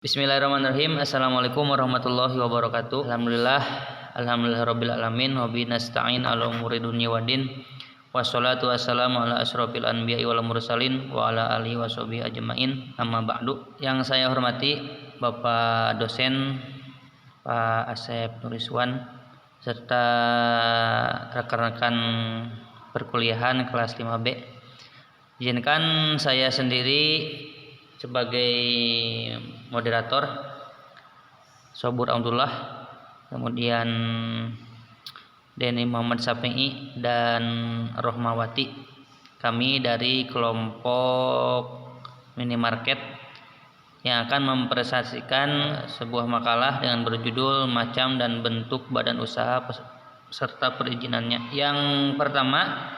Bismillahirrahmanirrahim. Assalamualaikum warahmatullahi wabarakatuh. Alhamdulillah alamin wa bi nasta'in ala umuri dunya waddin. Wassalatu wassalamu ala asrofil anbiya'i wal mursalin wa ala alihi washabihi ajmain. Amma ba'du. Yang saya hormati Bapak dosen Pak Asep Nuriswan serta rekan-rekan perkuliahan kelas 5B. Izinkan saya sendiri sebagai moderator Sobur Abdullah, kemudian Denny Muhammad Safi'i dan Rohmawati. Kami dari kelompok minimarket yang akan mempresentasikan sebuah makalah dengan berjudul Macam dan Bentuk Badan Usaha serta perizinannya. Yang pertama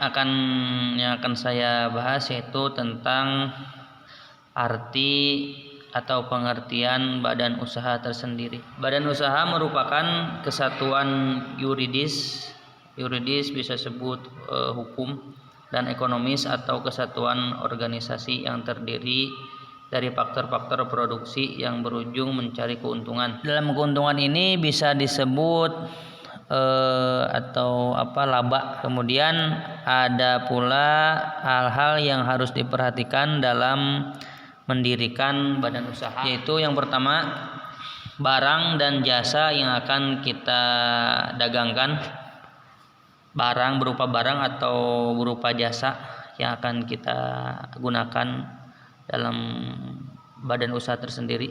yang akan saya bahas yaitu tentang arti atau pengertian badan usaha tersendiri. Badan usaha merupakan kesatuan yuridis bisa sebut hukum dan ekonomis atau kesatuan organisasi yang terdiri dari faktor-faktor produksi yang berujung mencari keuntungan. Dalam keuntungan ini bisa disebut laba. Kemudian ada pula hal-hal yang harus diperhatikan dalam mendirikan badan usaha, yaitu yang pertama barang dan jasa yang akan kita dagangkan. Barang berupa barang atau berupa jasa yang akan kita gunakan dalam badan usaha tersendiri.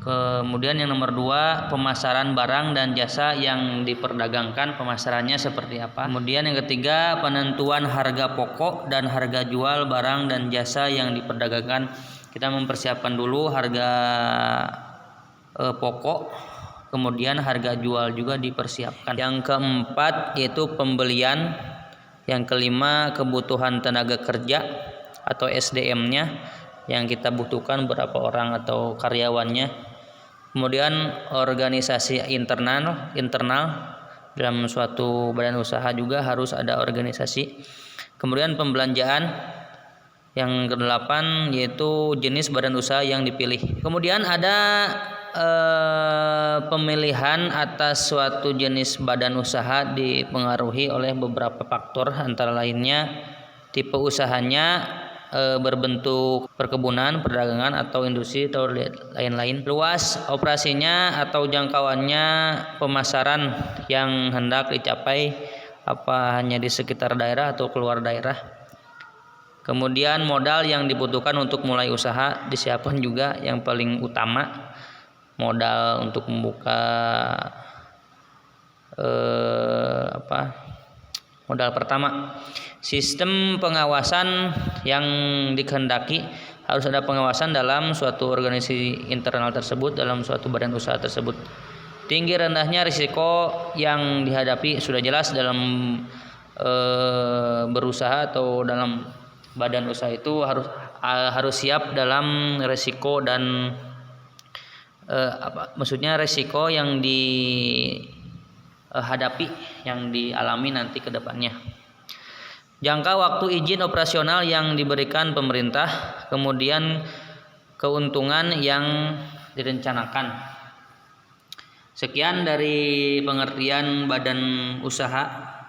Kemudian yang nomor 2, pemasaran barang dan jasa yang diperdagangkan, pemasarannya seperti apa. Kemudian yang ketiga, penentuan harga pokok dan harga jual barang dan jasa yang diperdagangkan. Kita mempersiapkan dulu harga pokok, kemudian harga jual juga dipersiapkan. Yang keempat yaitu pembelian. Yang kelima, kebutuhan tenaga kerja atau SDM-nya yang kita butuhkan, berapa orang atau karyawannya. Kemudian organisasi internal dalam suatu badan usaha juga harus ada organisasi. Kemudian pembelanjaan. Yang kedelapan yaitu jenis badan usaha yang dipilih. Kemudian ada pemilihan atas suatu jenis badan usaha dipengaruhi oleh beberapa faktor, antara lainnya tipe usahanya, berbentuk perkebunan, perdagangan atau industri atau lain-lain, luas operasinya atau jangkauannya, pemasaran yang hendak dicapai apa hanya di sekitar daerah atau keluar daerah. Kemudian modal yang dibutuhkan untuk mulai usaha disiapkan juga. Yang paling utama modal untuk membuka modal pertama. Sistem pengawasan yang dikehendaki, harus ada pengawasan dalam suatu organisasi internal tersebut, dalam suatu badan usaha tersebut. Tinggi rendahnya risiko yang dihadapi sudah jelas dalam berusaha atau dalam badan usaha itu harus siap dalam risiko dan risiko yang dihadapi, yang dialami nanti ke depannya. Jangka waktu izin operasional yang diberikan pemerintah, kemudian keuntungan yang direncanakan. Sekian dari pengertian badan usaha.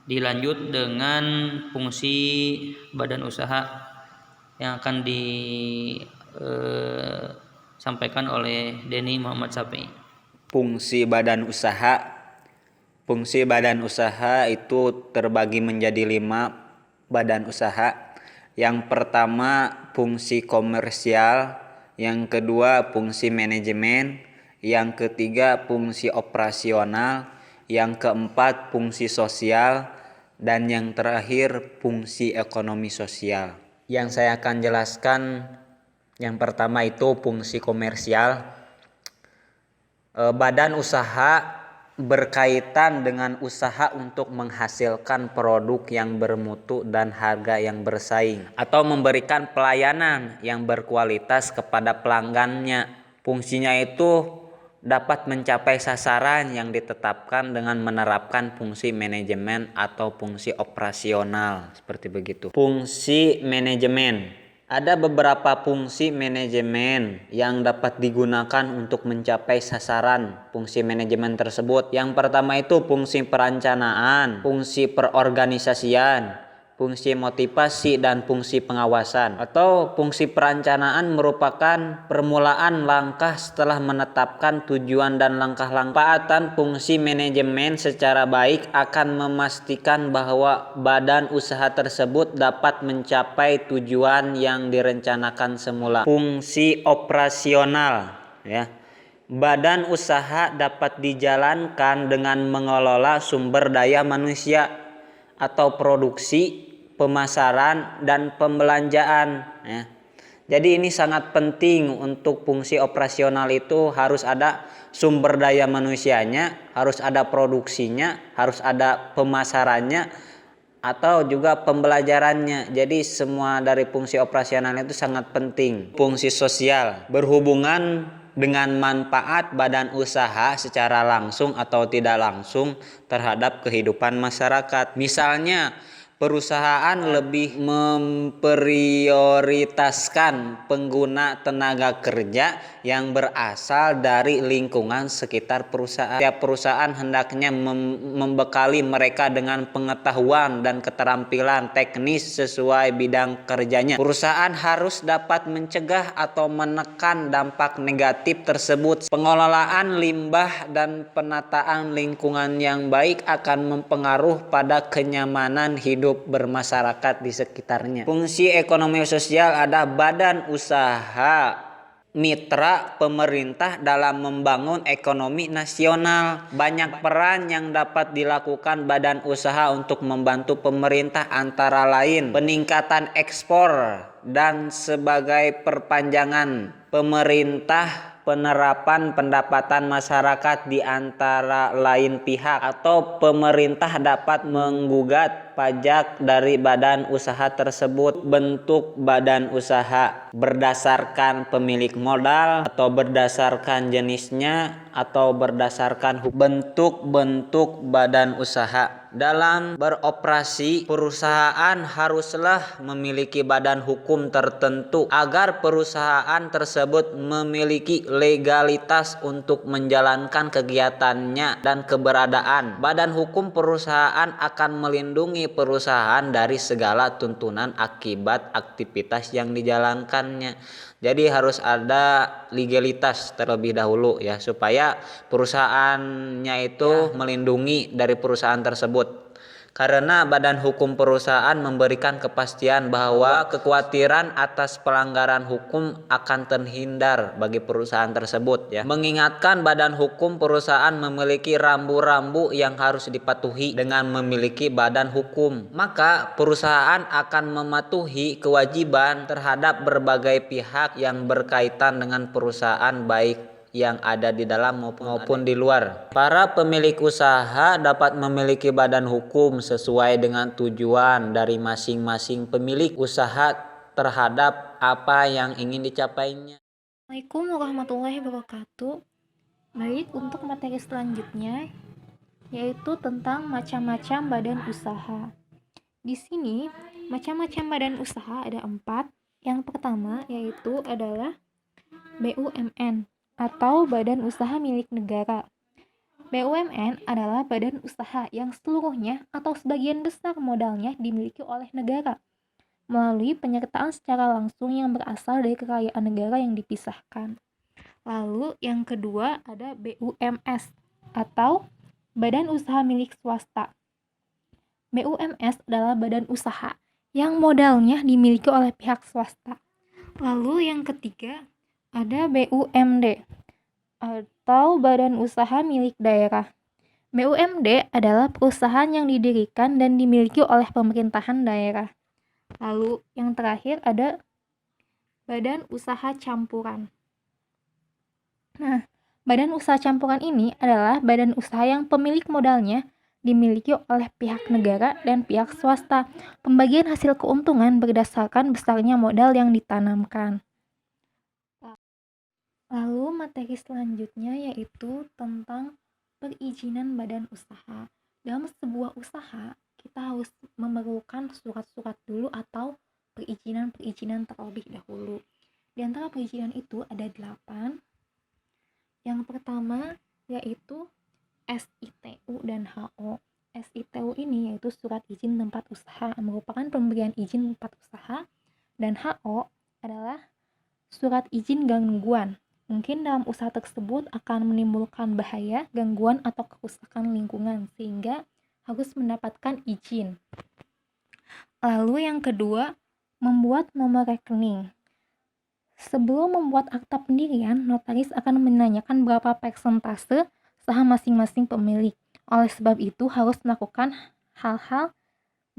Dilanjut dengan fungsi badan usaha yang akan disampaikan oleh Denny Muhammad Safi'i. Fungsi badan usaha itu terbagi menjadi 5 badan usaha. Yang pertama fungsi komersial, yang kedua fungsi manajemen, yang ketiga fungsi operasional, yang keempat fungsi sosial, dan yang terakhir fungsi ekonomi sosial. Yang saya akan jelaskan yang pertama itu fungsi komersial. Badan usaha berkaitan dengan usaha untuk menghasilkan produk yang bermutu dan harga yang bersaing, atau memberikan pelayanan yang berkualitas kepada pelanggannya. Fungsinya itu dapat mencapai sasaran yang ditetapkan dengan menerapkan fungsi manajemen atau fungsi operasional, seperti begitu. Fungsi manajemen Ada beberapa fungsi manajemen yang dapat digunakan untuk mencapai sasaran fungsi manajemen tersebut. Yang pertama itu fungsi perencanaan, fungsi perorganisasian, fungsi motivasi, dan fungsi pengawasan. Atau fungsi perencanaan merupakan permulaan langkah setelah menetapkan tujuan dan langkah-langkah. Pemanfaatan fungsi manajemen secara baik akan memastikan bahwa badan usaha tersebut dapat mencapai tujuan yang direncanakan semula. Fungsi operasional, ya. Badan usaha dapat dijalankan dengan mengelola sumber daya manusia atau produksi, pemasaran, dan pembelanjaan, ya. Jadi ini sangat penting untuk fungsi operasional itu harus ada sumber daya manusianya, harus ada produksinya, harus ada pemasarannya, atau juga pembelajarannya. Jadi semua dari fungsi operasional itu sangat penting. Fungsi sosial berhubungan dengan manfaat badan usaha secara langsung atau tidak langsung terhadap kehidupan masyarakat. Misalnya, perusahaan lebih memprioritaskan pengguna tenaga kerja yang berasal dari lingkungan sekitar perusahaan. Setiap perusahaan hendaknya membekali mereka dengan pengetahuan dan keterampilan teknis sesuai bidang kerjanya. Perusahaan harus dapat mencegah atau menekan dampak negatif tersebut. Pengelolaan limbah dan penataan lingkungan yang baik akan mempengaruhi pada kenyamanan hidup bermasyarakat di sekitarnya. Fungsi ekonomi sosial ada badan usaha mitra pemerintah dalam membangun ekonomi nasional. Banyak peran yang dapat dilakukan badan usaha untuk membantu pemerintah, antara lain peningkatan ekspor dan sebagai perpanjangan pemerintah, penerapan pendapatan masyarakat di antara lain pihak, atau pemerintah dapat menggugat pajak dari badan usaha tersebut. Bentuk badan usaha berdasarkan pemilik modal atau berdasarkan jenisnya atau berdasarkan bentuk badan usaha. Dalam beroperasi, perusahaan haruslah memiliki badan hukum tertentu agar perusahaan tersebut memiliki legalitas untuk menjalankan kegiatannya dan keberadaan. Badan hukum perusahaan akan melindungi perusahaan dari segala tuntunan akibat aktivitas yang dijalankannya. Jadi harus ada legalitas terlebih dahulu, ya, supaya perusahaannya itu melindungi dari perusahaan tersebut. Karena badan hukum perusahaan memberikan kepastian bahwa kekhawatiran atas pelanggaran hukum akan terhindar bagi perusahaan tersebut, ya. Mengingatkan badan hukum perusahaan memiliki rambu-rambu yang harus dipatuhi dengan memiliki badan hukum. Maka perusahaan akan mematuhi kewajiban terhadap berbagai pihak yang berkaitan dengan perusahaan, baik yang ada di dalam maupun di luar. Para pemilik usaha dapat memiliki badan hukum sesuai dengan tujuan dari masing-masing pemilik usaha terhadap apa yang ingin dicapainya. Assalamualaikum warahmatullahi wabarakatuh. Baik, untuk materi selanjutnya yaitu tentang macam-macam badan usaha. Di sini macam-macam badan usaha ada 4. Yang pertama yaitu adalah BUMN atau Badan Usaha Milik Negara. BUMN adalah badan usaha yang seluruhnya atau sebagian besar modalnya dimiliki oleh negara melalui penyertaan secara langsung yang berasal dari kekayaan negara yang dipisahkan. Lalu yang kedua ada BUMS atau Badan Usaha Milik Swasta. BUMS adalah badan usaha yang modalnya dimiliki oleh pihak swasta. Lalu yang ketiga ada BUMD atau Badan Usaha Milik Daerah. BUMD adalah perusahaan yang didirikan dan dimiliki oleh pemerintahan daerah. Lalu yang terakhir ada Badan Usaha Campuran. Nah, badan usaha campuran ini adalah badan usaha yang pemilik modalnya dimiliki oleh pihak negara dan pihak swasta. Pembagian hasil keuntungan berdasarkan besarnya modal yang ditanamkan. Lalu materi selanjutnya yaitu tentang perizinan badan usaha. Dalam sebuah usaha, kita harus memerlukan surat-surat dulu atau perizinan terlebih dahulu. Di antara perizinan itu ada 8. Yang pertama yaitu SITU dan HO. SITU ini yaitu surat izin tempat usaha, merupakan pemberian izin tempat usaha, dan HO adalah surat izin gangguan. Mungkin dalam usaha tersebut akan menimbulkan bahaya, gangguan, atau kerusakan lingkungan, sehingga harus mendapatkan izin. Lalu yang kedua, membuat nomor rekening. Sebelum membuat akta pendirian, notaris akan menanyakan berapa persentase saham masing-masing pemilik. Oleh sebab itu harus melakukan hal-hal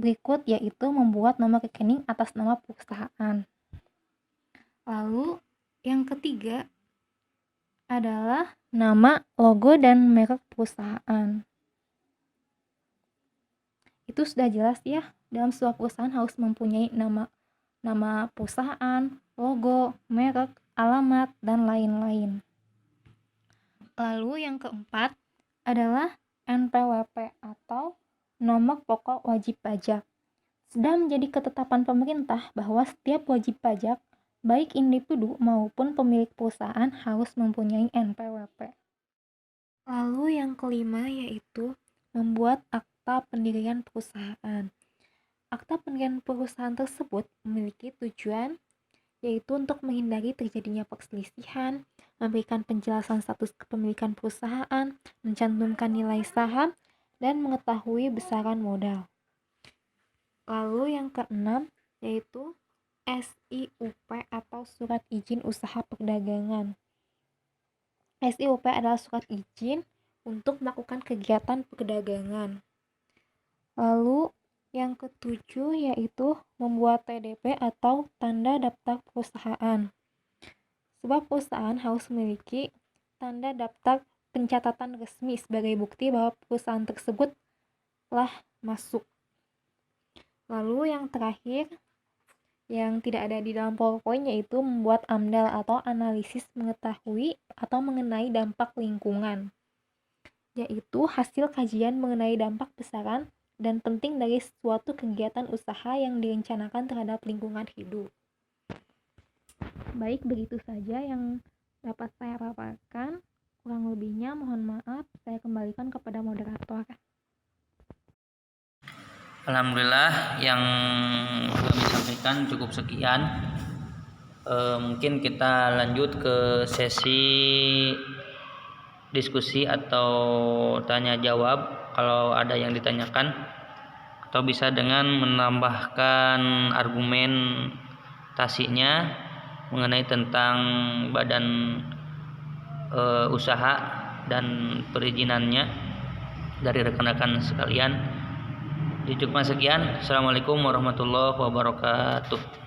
berikut, yaitu membuat nomor rekening atas nama perusahaan. Lalu yang ketiga adalah nama, logo, dan merek perusahaan. Itu sudah jelas ya, dalam sebuah perusahaan harus mempunyai nama perusahaan, logo, merek, alamat, dan lain-lain. Lalu yang keempat adalah NPWP atau nomor pokok wajib pajak. Sudah menjadi ketetapan pemerintah bahwa setiap wajib pajak, baik individu maupun pemilik perusahaan, harus mempunyai NPWP. Lalu yang kelima yaitu membuat akta pendirian perusahaan. Akta pendirian perusahaan tersebut memiliki tujuan yaitu untuk menghindari terjadinya perselisihan, memberikan penjelasan status kepemilikan perusahaan, mencantumkan nilai saham, dan mengetahui besaran modal. Lalu yang keenam yaitu SIUP atau Surat Izin Usaha Perdagangan. SIUP adalah surat izin untuk melakukan kegiatan perdagangan. Lalu yang ketujuh yaitu membuat TDP atau tanda daftar perusahaan. Sebuah perusahaan harus memiliki tanda daftar pencatatan resmi sebagai bukti bahwa perusahaan tersebut telah masuk. Lalu yang terakhir yang tidak ada di dalam PowerPoint yaitu membuat AMDAL atau analisis mengetahui atau mengenai dampak lingkungan, yaitu hasil kajian mengenai dampak besaran dan penting dari suatu kegiatan usaha yang direncanakan terhadap lingkungan hidup. Baik, begitu saja yang dapat saya paparkan. Kurang lebihnya mohon maaf, saya kembalikan kepada moderator. Alhamdulillah, yang kami sampaikan cukup sekian. Mungkin kita lanjut ke sesi diskusi atau tanya jawab kalau ada yang ditanyakan, atau bisa dengan menambahkan argumentasinya mengenai tentang badan usaha dan perizinannya dari rekan-rekan sekalian. Cukup sekian. Assalamualaikum warahmatullahi wabarakatuh.